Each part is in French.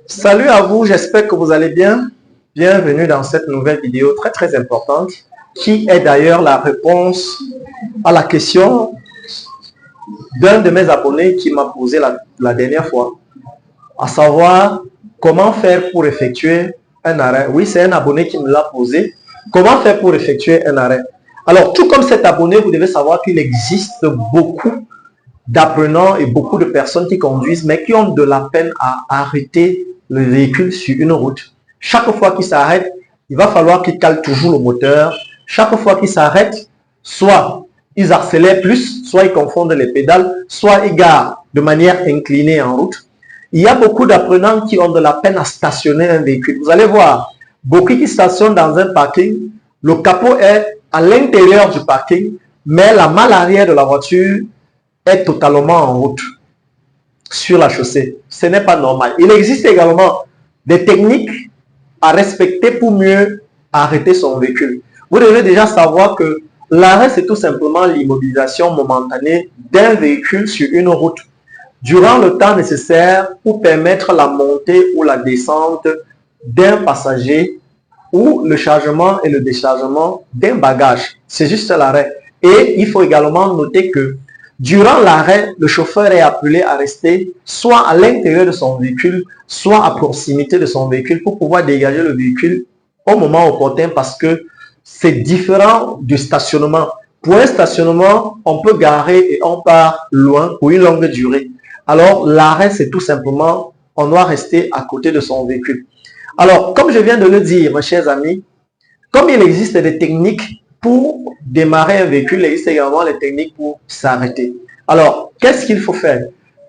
Salut à vous, j'espère que vous allez bien. Bienvenue dans cette nouvelle vidéo très importante qui est d'ailleurs la réponse à la question d'un de mes abonnés qui m'a posé la dernière fois, à savoir comment faire pour effectuer un arrêt. Oui, c'est un abonné qui me l'a posé. Comment faire pour effectuer un arrêt? Alors, tout comme cet abonné, vous devez savoir qu'il existe beaucoup d'apprenants et beaucoup de personnes qui conduisent, mais qui ont de la peine à arrêter le véhicule sur une route. Chaque fois qu'ils s'arrêtent, il va falloir qu'ils calent toujours le moteur. Chaque fois qu'ils s'arrêtent, soit ils accélèrent plus, soit ils confondent les pédales, soit ils garent de manière inclinée en route. Il y a beaucoup d'apprenants qui ont de la peine à stationner un véhicule. Vous allez voir, beaucoup qui stationnent dans un parking, le capot est à l'intérieur du parking, mais la malle arrière de la voiture est totalement en route sur la chaussée. Ce n'est pas normal. Il existe également des techniques à respecter pour mieux arrêter son véhicule. Vous devez déjà savoir que l'arrêt, c'est tout simplement l'immobilisation momentanée d'un véhicule sur une route durant le temps nécessaire pour permettre la montée ou la descente d'un passager ou le chargement et le déchargement d'un bagage. C'est juste l'arrêt. Et il faut également noter que durant l'arrêt, le chauffeur est appelé à rester soit à l'intérieur de son véhicule, soit à proximité de son véhicule pour pouvoir dégager le véhicule au moment opportun parce que c'est différent du stationnement. Pour un stationnement, on peut garer et on part loin pour une longue durée. Alors, l'arrêt, c'est tout simplement, on doit rester à côté de son véhicule. Alors, comme je viens de le dire, mes chers amis, comme il existe des techniques pour démarrer un véhicule, il existe également les techniques pour s'arrêter. Alors, qu'est-ce qu'il faut faire?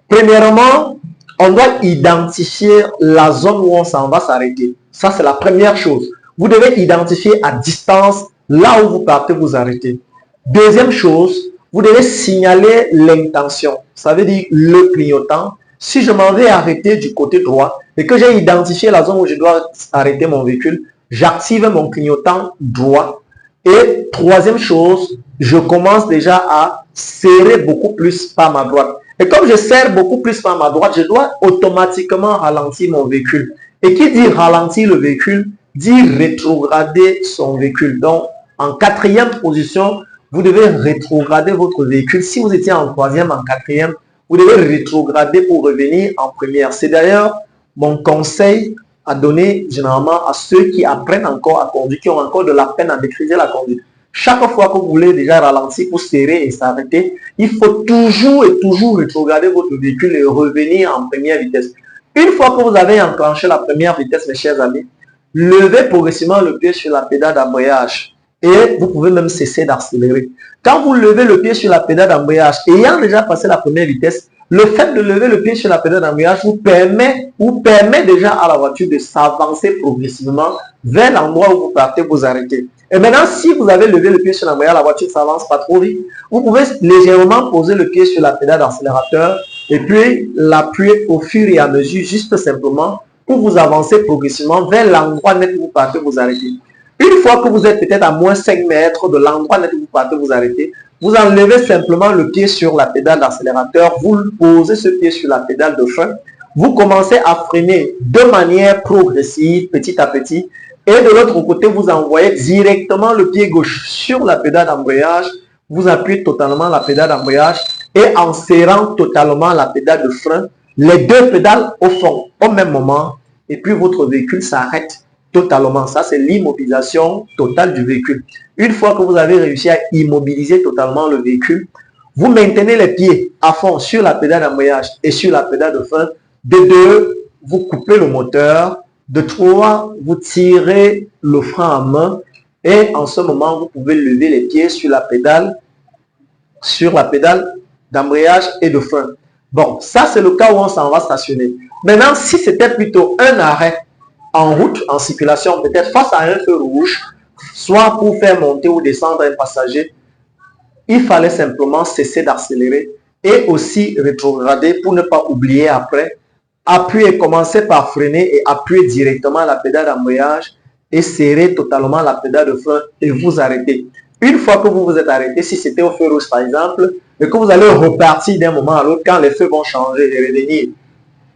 Premièrement, on doit identifier la zone où on s'en va s'arrêter. Ça, c'est la première chose. Vous devez identifier à distance là où vous partez vous arrêter. Deuxième chose, vous devez signaler l'intention. Ça veut dire le clignotant. Si je m'en vais arrêter du côté droit et que j'ai identifié la zone où je dois arrêter mon véhicule, j'active mon clignotant droit. Et troisième chose, je commence déjà à serrer beaucoup plus par ma droite. Et comme je serre beaucoup plus par ma droite, je dois automatiquement ralentir mon véhicule. Et qui dit ralentir le véhicule, dit rétrograder son véhicule. Donc, en quatrième position, vous devez rétrograder votre véhicule. Si vous étiez en troisième, en quatrième, vous devez rétrograder pour revenir en première. C'est d'ailleurs mon conseil à donner généralement à ceux qui apprennent encore à conduire, qui ont encore de la peine à maîtriser la conduite. Chaque fois que vous voulez déjà ralentir pour serrer et s'arrêter, il faut toujours et toujours rétrograder votre véhicule et revenir en première vitesse. Une fois que vous avez enclenché la première vitesse, mes chers amis, levez progressivement le pied sur la pédale d'embrayage et vous pouvez même cesser d'accélérer. Quand vous levez le pied sur la pédale d'embrayage, ayant déjà passé la première vitesse, le fait de lever le pied sur la pédale d'embrayage vous permet déjà à la voiture de s'avancer progressivement vers l'endroit où vous partez vous arrêter. Et maintenant, si vous avez levé le pied sur l'embrayage, la voiture ne s'avance pas trop vite, vous pouvez légèrement poser le pied sur la pédale d'accélérateur et puis l'appuyer au fur et à mesure, juste simplement, pour vous avancer progressivement vers l'endroit net où vous partez vous arrêter. Une fois que vous êtes peut-être à moins 5 mètres de l'endroit net où vous partez vous arrêter, vous enlevez simplement le pied sur la pédale d'accélérateur, vous posez ce pied sur la pédale de frein, vous commencez à freiner de manière progressive, petit à petit, et de l'autre côté, vous envoyez directement le pied gauche sur la pédale d'embrayage, vous appuyez totalement la pédale d'embrayage, et en serrant totalement la pédale de frein, les deux pédales au fond, au même moment, et puis votre véhicule s'arrête totalement. Ça, c'est l'immobilisation totale du véhicule. Une fois que vous avez réussi à immobiliser totalement le véhicule, vous maintenez les pieds à fond sur la pédale d'embrayage et sur la pédale de frein. De deux, vous coupez le moteur. De trois, vous tirez le frein à main. Et en ce moment, vous pouvez lever les pieds sur la pédale d'embrayage et de frein. Bon, ça, c'est le cas où on s'en va stationner. Maintenant, si c'était plutôt un arrêt en route, en circulation, peut-être face à un feu rouge, soit pour faire monter ou descendre un passager, il fallait simplement cesser d'accélérer et aussi rétrograder pour ne pas oublier après, appuyer, commencer par freiner et appuyer directement la pédale d'embrayage et serrer totalement la pédale de frein et vous arrêter. Une fois que vous vous êtes arrêté, si c'était au feu rouge par exemple, et que vous allez repartir d'un moment à l'autre, quand les feux vont changer et revenir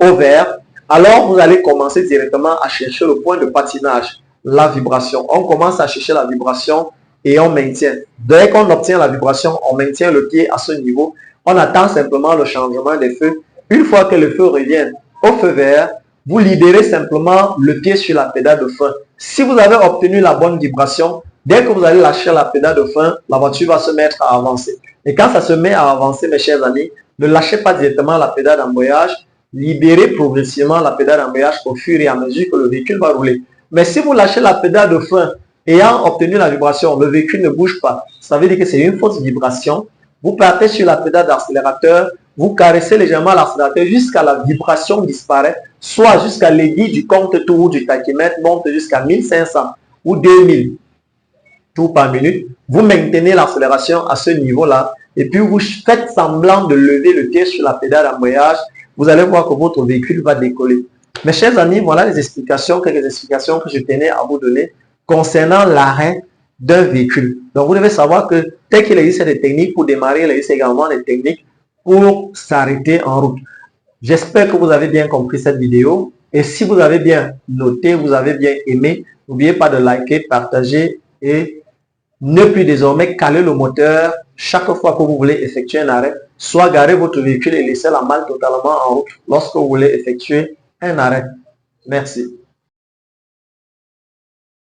au vert, alors vous allez commencer directement à chercher le point de patinage, la vibration. On commence à chercher la vibration et on maintient. Dès qu'on obtient la vibration, on maintient le pied à ce niveau. On attend simplement le changement des feux. Une fois que le feu revient au feu vert, vous libérez simplement le pied sur la pédale de frein. Si vous avez obtenu la bonne vibration, dès que vous allez lâcher la pédale de frein, la voiture va se mettre à avancer. Et quand ça se met à avancer, mes chers amis, ne lâchez pas directement la pédale d'embrayage. Libérez progressivement la pédale d'embrayage au fur et à mesure que le véhicule va rouler. Mais si vous lâchez la pédale de frein, ayant obtenu la vibration, le véhicule ne bouge pas. Ça veut dire que c'est une fausse vibration. Vous partez sur la pédale d'accélérateur, vous caressez légèrement l'accélérateur jusqu'à la vibration disparaît, soit jusqu'à l'aiguille du compte-tours du tachymètre monte jusqu'à 1500 ou 2000 tours par minute. Vous maintenez l'accélération à ce niveau-là et puis vous faites semblant de lever le pied sur la pédale d'embrayage. Vous allez voir que votre véhicule va décoller. Mes chers amis, voilà les explications, quelques explications que je tenais à vous donner concernant l'arrêt d'un véhicule. Donc, vous devez savoir que tel qu'il existe des techniques pour démarrer, il existe également des techniques pour s'arrêter en route. J'espère que vous avez bien compris cette vidéo. Et si vous avez bien noté, vous avez bien aimé, n'oubliez pas de liker, partager et ne plus désormais caler le moteur chaque fois que vous voulez effectuer un arrêt. Soit garer votre véhicule et laisser la malle totalement en route lorsque vous voulez effectuer un arrêt. Merci.